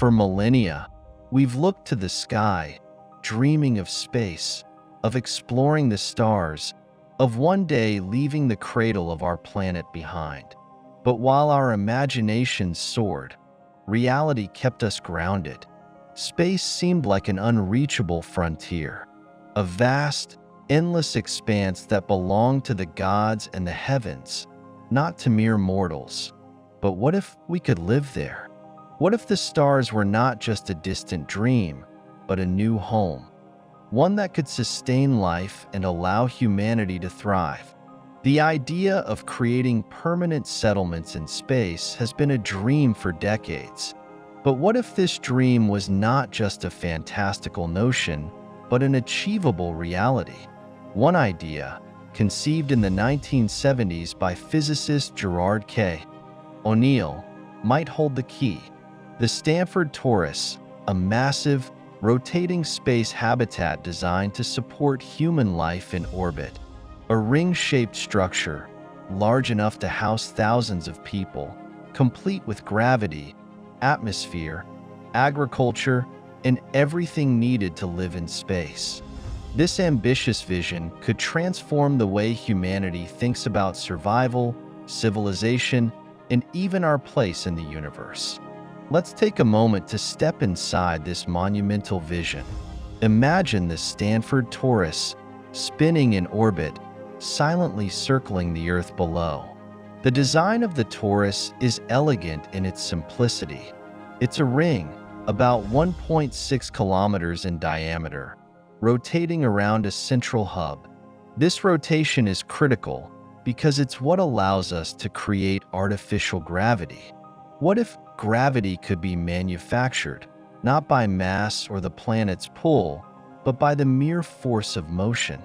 For millennia, we've looked to the sky, dreaming of space, of exploring the stars, of one day leaving the cradle of our planet behind. But while our imaginations soared, reality kept us grounded. Space seemed like an unreachable frontier, a vast, endless expanse that belonged to the gods and the heavens, not to mere mortals. But what if we could live there? What if the stars were not just a distant dream, but a new home? One that could sustain life and allow humanity to thrive. The idea of creating permanent settlements in space has been a dream for decades. But what if this dream was not just a fantastical notion, but an achievable reality? One idea, conceived in the 1970s by physicist Gerard K. O'Neill, might hold the key. The Stanford Torus, a massive, rotating space habitat designed to support human life in orbit. A ring-shaped structure, large enough to house thousands of people, complete with gravity, atmosphere, agriculture, and everything needed to live in space. This ambitious vision could transform the way humanity thinks about survival, civilization, and even our place in the universe. Let's take a moment to step inside this monumental vision. Imagine the Stanford Torus spinning in orbit, silently circling the Earth below. The design of the Torus is elegant in its simplicity. It's a ring, about 1.6 kilometers in diameter, rotating around a central hub. This rotation is critical because it's what allows us to create artificial gravity. What if gravity could be manufactured, not by mass or the planet's pull, but by the mere force of motion?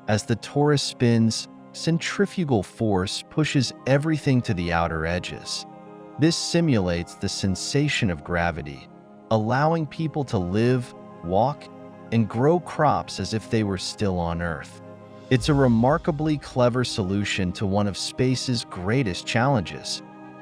As the torus spins, centrifugal force pushes everything to the outer edges. This simulates the sensation of gravity, allowing people to live, walk, and grow crops as if they were still on Earth. It's a remarkably clever solution to one of space's greatest challenges: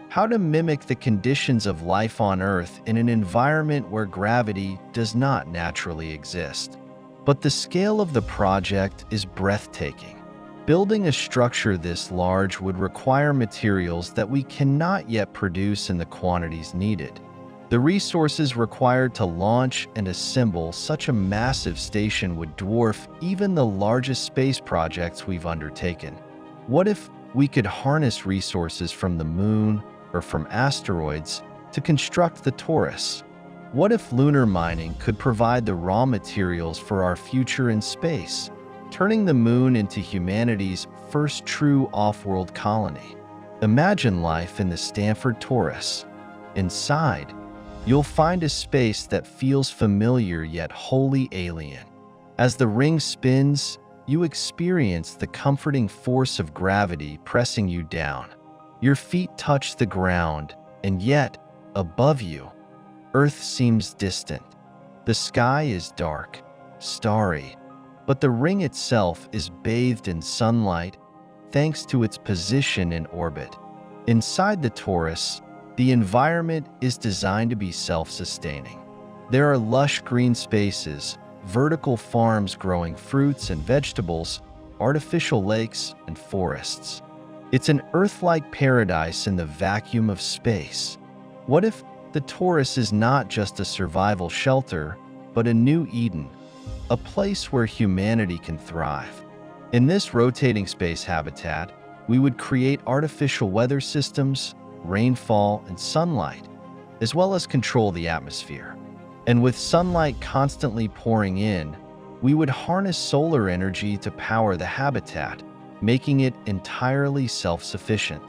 how to mimic the conditions of life on Earth in an environment where gravity does not naturally exist. But the scale of the project is breathtaking. Building a structure this large would require materials that we cannot yet produce in the quantities needed. The resources required to launch and assemble such a massive station would dwarf even the largest space projects we've undertaken. What if we could harness resources from the moon or from asteroids to construct the Torus? What if lunar mining could provide the raw materials for our future in space, turning the moon into humanity's first true off-world colony? Imagine life in the Stanford Torus. Inside, you'll find a space that feels familiar yet wholly alien. As the ring spins, you experience the comforting force of gravity pressing you down. Your feet touch the ground, and yet, above you, Earth seems distant. The sky is dark, starry, but the ring itself is bathed in sunlight thanks to its position in orbit. Inside the Torus, the environment is designed to be self-sustaining. There are lush green spaces, vertical farms growing fruits and vegetables, artificial lakes, and forests. It's an Earth-like paradise in the vacuum of space. What if the Torus is not just a survival shelter, but a new Eden, a place where humanity can thrive? In this rotating space habitat, we would create artificial weather systems, rainfall, and sunlight, as well as control the atmosphere. And with sunlight constantly pouring in, we would harness solar energy to power the habitat, making it entirely self-sufficient.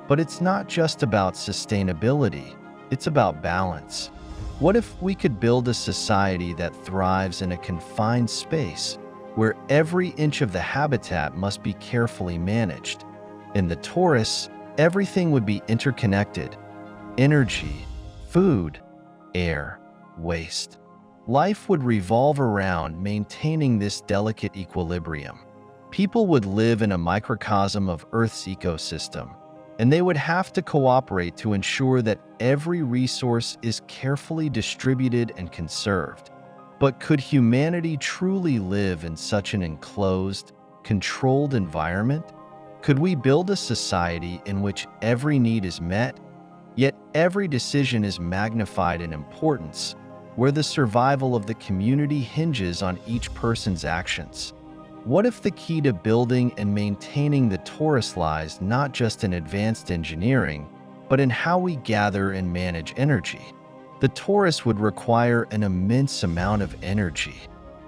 But it's not just about sustainability, it's about balance. What if we could build a society that thrives in a confined space, where every inch of the habitat must be carefully managed? In the Torus, everything would be interconnected: energy, food, air, waste. Life would revolve around maintaining this delicate equilibrium. People would live in a microcosm of Earth's ecosystem, and they would have to cooperate to ensure that every resource is carefully distributed and conserved. But could humanity truly live in such an enclosed, controlled environment? Could we build a society in which every need is met, yet every decision is magnified in importance, where the survival of the community hinges on each person's actions? What if the key to building and maintaining the Torus lies not just in advanced engineering, but in how we gather and manage energy? The Torus would require an immense amount of energy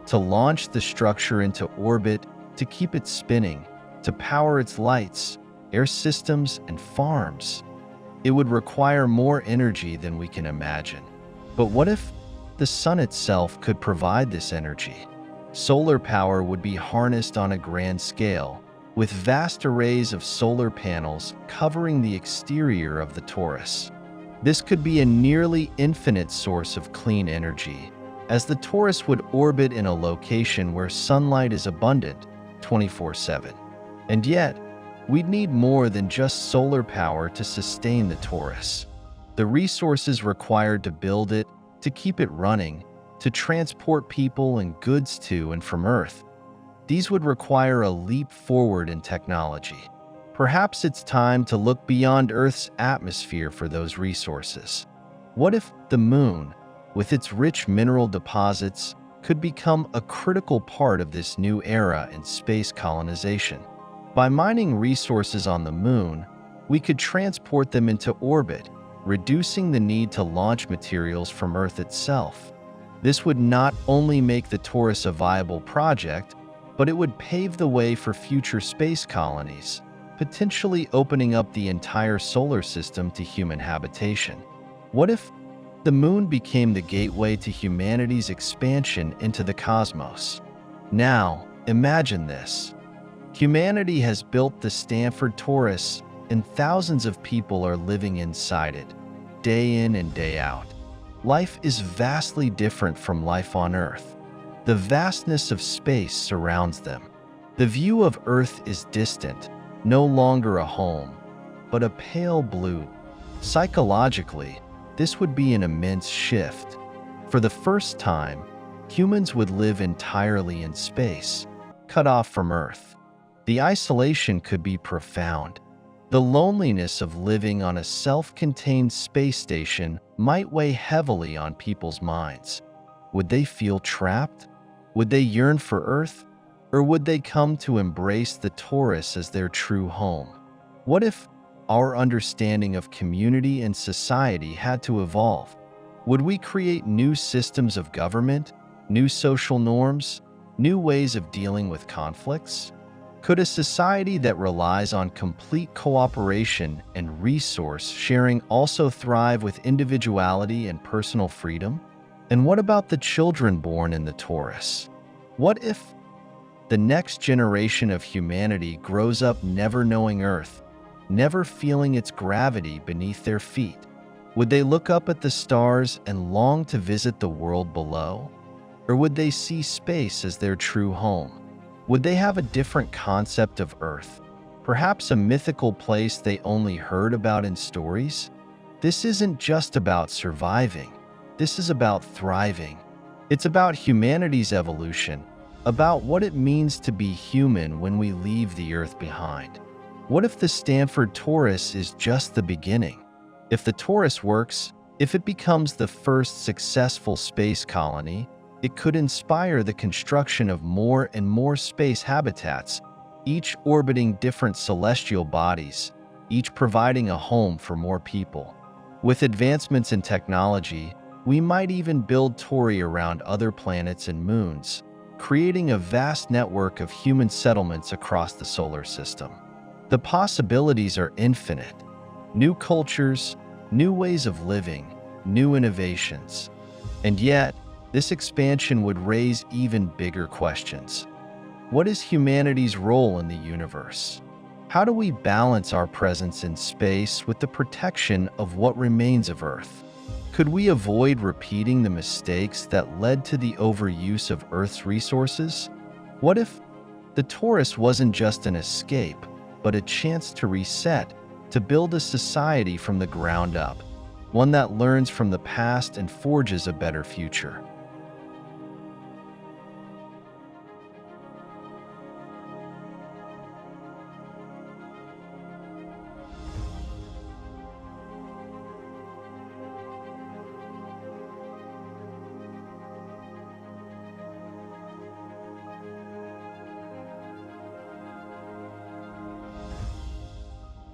to launch the structure into orbit, to keep it spinning, to power its lights, air systems, and farms. It would require more energy than we can imagine. But what if the sun itself could provide this energy? Solar power would be harnessed on a grand scale, with vast arrays of solar panels covering the exterior of the Torus. This could be a nearly infinite source of clean energy, as the Torus would orbit in a location where sunlight is abundant 24/7. And yet, we'd need more than just solar power to sustain the Torus. The resources required to build it, to keep it running, to transport people and goods to and from Earth, these would require a leap forward in technology. Perhaps it's time to look beyond Earth's atmosphere for those resources. What if the Moon, with its rich mineral deposits, could become a critical part of this new era in space colonization? By mining resources on the Moon, we could transport them into orbit, reducing the need to launch materials from Earth itself. This would not only make the Torus a viable project, but it would pave the way for future space colonies, potentially opening up the entire solar system to human habitation. What if the Moon became the gateway to humanity's expansion into the cosmos? Now, imagine this. Humanity has built the Stanford Torus, and thousands of people are living inside it, day in and day out. Life is vastly different from life on Earth. The vastness of space surrounds them. The view of Earth is distant, no longer a home, but a pale blue. Psychologically, this would be an immense shift. For the first time, humans would live entirely in space, cut off from Earth. The isolation could be profound. The loneliness of living on a self-contained space station might weigh heavily on people's minds. Would they feel trapped? Would they yearn for Earth? Or would they come to embrace the Torus as their true home? What if our understanding of community and society had to evolve? Would we create new systems of government, new social norms, new ways of dealing with conflicts? Could a society that relies on complete cooperation and resource sharing also thrive with individuality and personal freedom? And what about the children born in the Torus? What if the next generation of humanity grows up never knowing Earth, never feeling its gravity beneath their feet? Would they look up at the stars and long to visit the world below? Or would they see space as their true home? Would they have a different concept of Earth, perhaps a mythical place they only heard about in stories? This isn't just about surviving. This is about thriving. It's about humanity's evolution, about what it means to be human when we leave the Earth behind. What if the Stanford Torus is just the beginning? If the Torus works, if it becomes the first successful space colony, it could inspire the construction of more and more space habitats, each orbiting different celestial bodies, each providing a home for more people. With advancements in technology, we might even build Tori around other planets and moons, creating a vast network of human settlements across the solar system. The possibilities are infinite. New cultures, new ways of living, new innovations. And yet, this expansion would raise even bigger questions. What is humanity's role in the universe? How do we balance our presence in space with the protection of what remains of Earth? Could we avoid repeating the mistakes that led to the overuse of Earth's resources? What if the Torus wasn't just an escape, but a chance to reset, to build a society from the ground up, one that learns from the past and forges a better future.